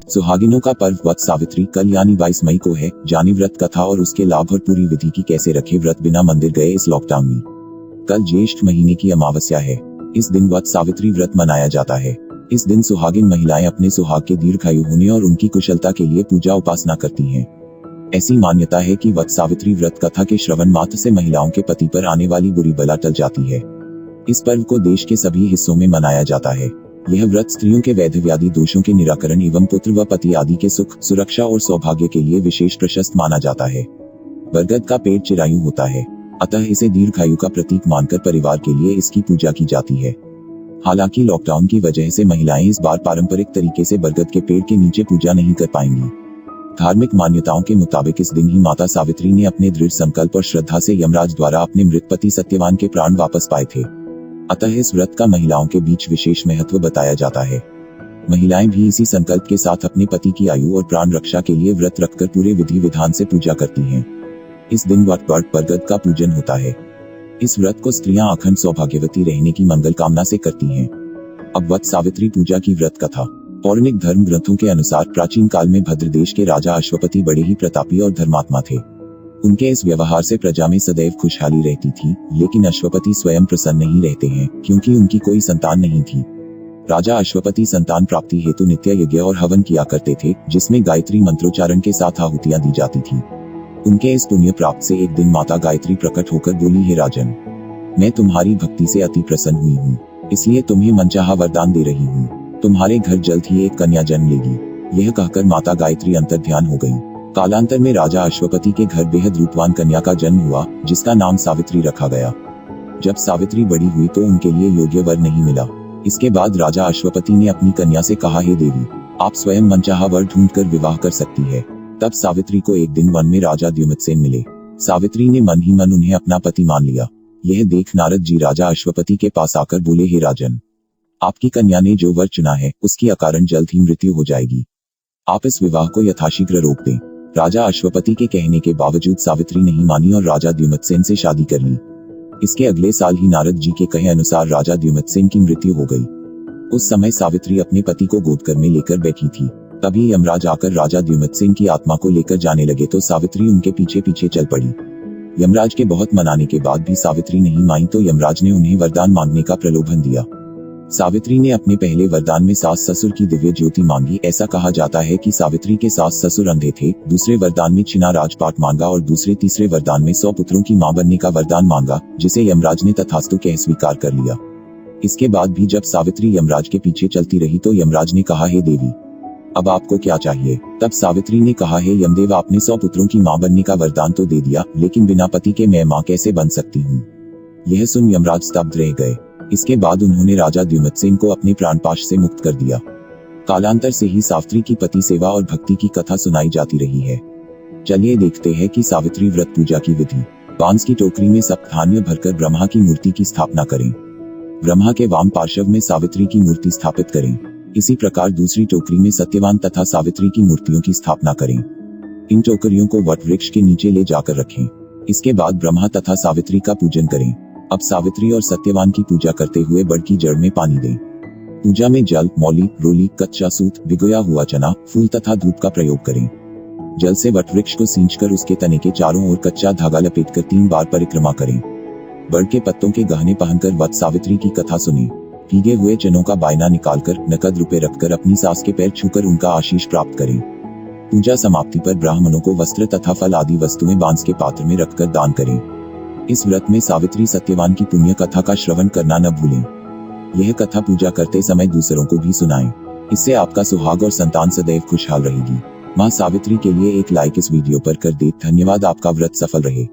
सुहागिनों का पर्व वट सावित्री कल यानी 22 मई को है। जाने व्रत कथा और उसके लाभ और पूरी विधि की कैसे रखे व्रत बिना मंदिर गए इस लॉकडाउन में। कल ज्येष्ठ महीने की अमावस्या है। इस दिन वट सावित्री व्रत मनाया जाता है। इस दिन सुहागिन महिलाएं अपने सुहाग के दीर्घायु होने और उनकी कुशलता के लिए पूजा उपासना करती हैं। ऐसी मान्यता है कि वट सावित्री व्रत कथा के श्रवण मात्र से महिलाओं के पति पर आने वाली बुरी बला टल जाती है। इस पर्व को देश के सभी हिस्सों में मनाया जाता है। यह व्रत स्त्रियों के वैध व्याधि दोषों के निराकरण एवं पुत्र व पति आदि के सुख, सुरक्षा और सौभाग्य के लिए विशेष प्रशस्त माना जाता है। बरगद का पेड़ चिरायु होता है, अतः इसे दीर्घायु का प्रतीक मानकर परिवार के लिए इसकी पूजा की जाती है। हालांकि लॉकडाउन की वजह से महिलाएं इस बार पारंपरिक तरीके से बरगद के पेड़ के नीचे पूजा नहीं कर पाएंगी। धार्मिक मान्यताओं के मुताबिक इस दिन ही माता सावित्री ने अपने दृढ़ संकल्प और श्रद्धा से यमराज द्वारा अपने मृत पति सत्यवान के प्राण वापस पाए थे। अतः इस व्रत का महिलाओं के बीच विशेष महत्व बताया जाता है। महिलाएं भी इसी संकल्प के साथ अपने पति की आयु और प्राण रक्षा के लिए व्रत रखकर पूरे विधि विधान से पूजा करती हैं। इस दिन वट बरगद का पूजन होता है। इस व्रत को स्त्रियां अखंड सौभाग्यवती रहने की मंगल कामना से करती हैं। अब वट सावित्री पूजा की व्रत कथा। पौराणिक धर्म ग्रंथों के अनुसार प्राचीन काल में भद्र देश के राजा अश्वपति बड़े ही प्रतापी और धर्मात्मा थे। उनके इस व्यवहार से प्रजा में सदैव खुशहाली रहती थी, लेकिन अश्वपति स्वयं प्रसन्न नहीं रहते हैं क्योंकि उनकी कोई संतान नहीं थी। राजा अश्वपति संतान प्राप्ति हेतु नित्य यज्ञ और हवन किया करते थे, जिसमें गायत्री मंत्रोच्चारण के साथ आहुतियां दी जाती थी। उनके इस पुण्य प्राप्त से एक दिन माता गायत्री प्रकट होकर बोली, हे राजन, मैं तुम्हारी भक्ति से अति प्रसन्न हुई हूँ, इसलिए तुम्हें मनचाहा वरदान दे रही हूँ। तुम्हारे घर जल्द ही एक कन्या जन्म लेगी। यह कहकर माता गायत्री अंतर्ध्यान हो गयी। कालांतर में राजा अश्वपति के घर बेहद रूपवान कन्या का जन्म हुआ, जिसका नाम सावित्री रखा गया। जब सावित्री बड़ी हुई तो उनके लिए योग्य वर नहीं मिला। इसके बाद राजा अश्वपति ने अपनी कन्या से कहा, हे देवी, आप स्वयं मनचाहा वर ढूंढकर विवाह कर सकती है। तब सावित्री को एक दिन वन में राजा द्युमत्सेन मिले। सावित्री ने मन ही मन उन्हें अपना पति मान लिया। यह देख नारद जी राजा अश्वपति के पास आकर बोले, हे राजन, आपकी कन्या ने जो वर चुना है उसकी अकारण जल्द ही मृत्यु हो जाएगी। आप इस विवाह को यथाशीघ्र रोक दें। राजा अश्वपति के कहने के बावजूद सावित्री नहीं मानी और राजा द्युमत्सेन से शादी कर ली। इसके अगले साल ही नारद जी के कहे अनुसार राजा द्युमत्सेन की मृत्यु हो गई। उस समय सावित्री अपने पति को गोदकर में लेकर बैठी थी। तभी यमराज आकर राजा द्युमत्सेन की आत्मा को लेकर जाने लगे तो सावित्री उनके पीछे पीछे चल पड़ी। यमराज के बहुत मनाने के बाद भी सावित्री नहीं मानी तो यमराज ने उन्हें वरदान मांगने का प्रलोभन दिया। सावित्री ने अपने पहले वरदान में सास ससुर की दिव्य ज्योति मांगी। ऐसा कहा जाता है कि सावित्री के सास ससुर अंधे थे। दूसरे वरदान में छिना राजपाट मांगा और तीसरे वरदान में 100 पुत्रों की मां बनने का वरदान मांगा, जिसे यमराज ने तथास्तु कह स्वीकार कर लिया। इसके बाद भी जब सावित्री यमराज के पीछे चलती रही तो यमराज ने कहा, हे देवी, अब आपको क्या चाहिए? तब सावित्री ने कहा, हे यमदेव, आपने 100 पुत्रों की मां बनने का वरदान तो दे दिया, लेकिन बिना पति के मैं मां कैसे बन सकती हूँ? यह सुन यमराज स्तब्ध रह गए। इसके बाद उन्होंने राजा द्युमत्सेन को अपने प्राणपाश से मुक्त कर दिया। कालांतर से ही सावित्री की पति सेवा और भक्ति की कथा सुनाई जाती रही है। चलिए देखते हैं कि सावित्री व्रत पूजा की विधि। बांस की टोकरी में सप्तधान्य भरकर ब्रह्मा की मूर्ति की स्थापना करें। ब्रह्मा के वाम पार्श्व में सावित्री की मूर्ति स्थापित करें। इसी प्रकार दूसरी टोकरी में सत्यवान तथा सावित्री की मूर्तियों की स्थापना करें। इन टोकरियों को वट वृक्ष के नीचे ले जाकर रखें। इसके बाद ब्रह्मा तथा सावित्री का पूजन करें। अब सावित्री और सत्यवान की पूजा करते हुए बड़ की जड़ में पानी दें। पूजा में जल, मौली, रोली, कच्चा सूत, भिगोया हुआ चना, फूल तथा धूप का प्रयोग करें। जल से वट वृक्ष को सींचकर उसके तने के चारों ओर कच्चा धागा लपेटकर 3 बार परिक्रमा करें। बड़ के पत्तों के गहने पहनकर वट सावित्री की कथा सुनें। भीगे हुए चनों का बायना निकालकर नकद रुपए रखकर अपनी सास के पैर छूकर उनका आशीष प्राप्त करें। पूजा समाप्ति पर ब्राह्मणों को वस्त्र तथा फल आदि वस्तुएं बांस के पात्र में रखकर दान करें। इस व्रत में सावित्री सत्यवान की पुण्य कथा का श्रवण करना न भूलें। यह कथा पूजा करते समय दूसरों को भी सुनाएं। इससे आपका सुहाग और संतान सदैव खुशहाल रहेगी। मां सावित्री के लिए एक लाइक इस वीडियो पर कर दे। धन्यवाद। आपका व्रत सफल रहे।